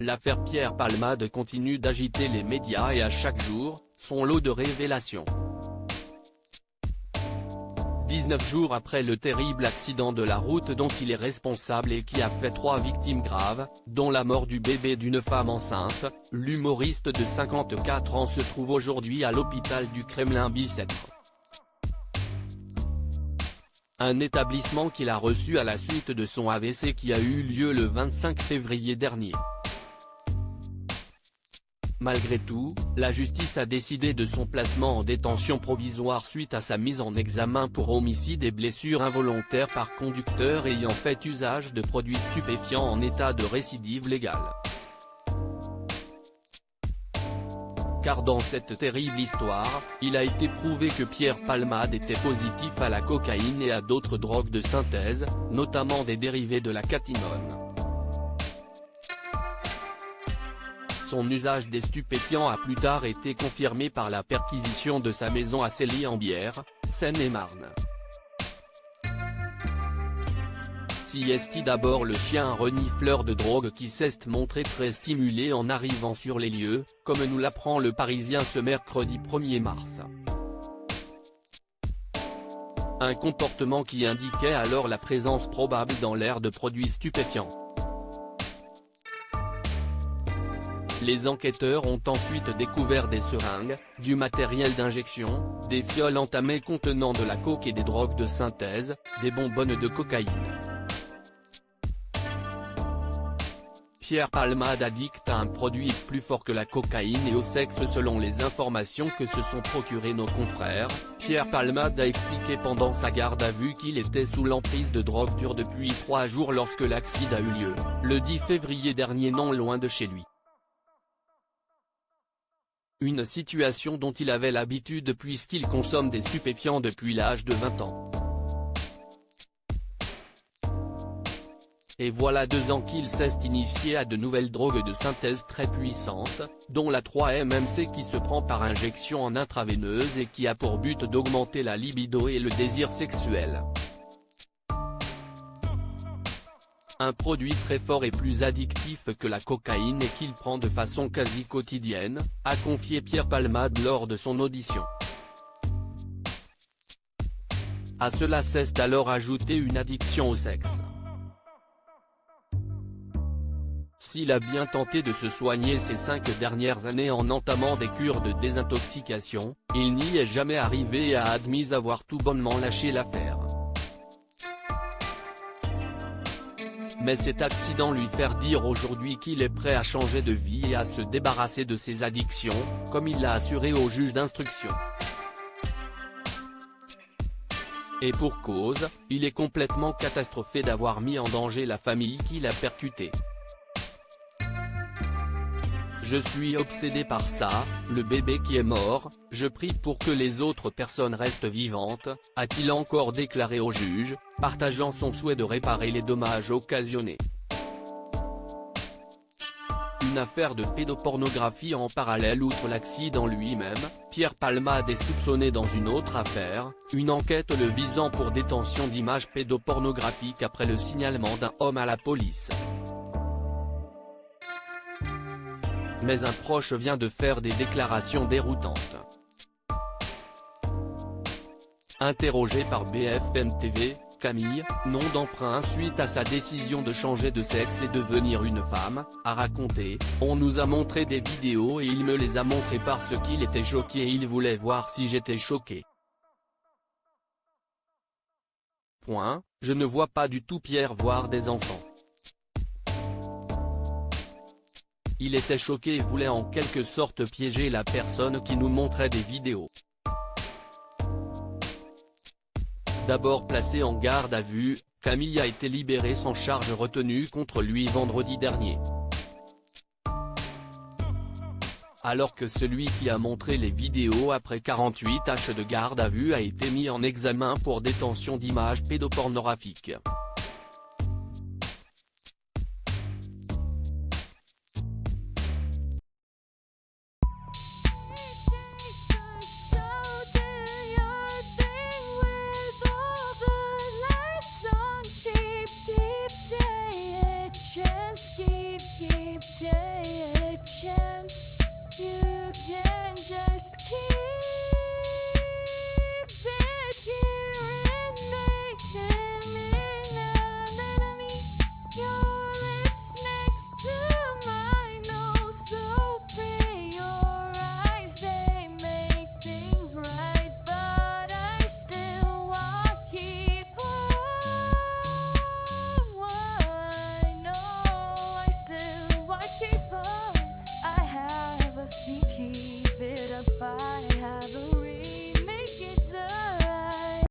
L'affaire Pierre Palmade continue d'agiter les médias et à chaque jour, son lot de révélations. 19 jours après le terrible accident de la route dont il est responsable et qui a fait 3 victimes graves, dont la mort du bébé d'une femme enceinte, l'humoriste de 54 ans se trouve aujourd'hui à l'hôpital du Kremlin-Bicêtre. Un établissement qu'il a reçu à la suite de son AVC qui a eu lieu le 25 février dernier. Malgré tout, la justice a décidé de son placement en détention provisoire suite à sa mise en examen pour homicide et blessures involontaires par conducteur ayant fait usage de produits stupéfiants en état de récidive légale. Car dans cette terrible histoire, il a été prouvé que Pierre Palmade était positif à la cocaïne et à d'autres drogues de synthèse, notamment des dérivés de la catinone. Son usage des stupéfiants a plus tard été confirmé par la perquisition de sa maison à Célie-en-Bière, Seine-et-Marne. Si est d'abord le chien renifleur de drogue qui s'est montré très stimulé en arrivant sur les lieux, comme nous l'apprend le Parisien ce mercredi 1er mars. Un comportement qui indiquait alors la présence probable dans l'air de produits stupéfiants. Les enquêteurs ont ensuite découvert des seringues, du matériel d'injection, des fioles entamées contenant de la coke et des drogues de synthèse, des bonbonnes de cocaïne. Pierre Palmade addict à un produit plus fort que la cocaïne et au sexe selon les informations que se sont procurées nos confrères. Pierre Palmade a expliqué pendant sa garde à vue qu'il était sous l'emprise de drogue dure depuis 3 jours lorsque l'accident a eu lieu, le 10 février dernier non loin de chez lui. Une situation dont il avait l'habitude puisqu'il consomme des stupéfiants depuis l'âge de 20 ans. Et voilà 2 ans qu'il s'est initié à de nouvelles drogues de synthèse très puissantes, dont la 3-MMC qui se prend par injection en intraveineuse et qui a pour but d'augmenter la libido et le désir sexuel. Un produit très fort et plus addictif que la cocaïne et qu'il prend de façon quasi quotidienne, a confié Pierre Palmade lors de son audition. À cela s'est alors ajouté une addiction au sexe. S'il a bien tenté de se soigner ces 5 dernières années en entamant des cures de désintoxication, il n'y est jamais arrivé et a admis avoir tout bonnement lâché l'affaire. Mais cet accident lui fait dire aujourd'hui qu'il est prêt à changer de vie et à se débarrasser de ses addictions, comme il l'a assuré au juge d'instruction. Et pour cause, il est complètement catastrophé d'avoir mis en danger la famille qu'il a percutée. Je suis obsédé par ça, le bébé qui est mort, je prie pour que les autres personnes restent vivantes, a-t-il encore déclaré au juge, partageant son souhait de réparer les dommages occasionnés. Une affaire de pédopornographie en parallèle. Outre l'accident lui-même, Pierre Palmade est soupçonné dans une autre affaire, une enquête le visant pour détention d'images pédopornographiques après le signalement d'un homme à la police. Mais un proche vient de faire des déclarations déroutantes. Interrogé par BFM TV, Camille, nom d'emprunt suite à sa décision de changer de sexe et devenir une femme, a raconté « On nous a montré des vidéos et il me les a montrées parce qu'il était choqué et il voulait voir si j'étais choqué. Point, je ne vois pas du tout Pierre voir des enfants. Il était choqué et voulait en quelque sorte piéger la personne qui nous montrait des vidéos. » D'abord placé en garde à vue, Camille a été libéré sans charge retenue contre lui vendredi dernier. Alors que celui qui a montré les vidéos après 48 heures de garde à vue a été mis en examen pour détention d'images pédopornographiques.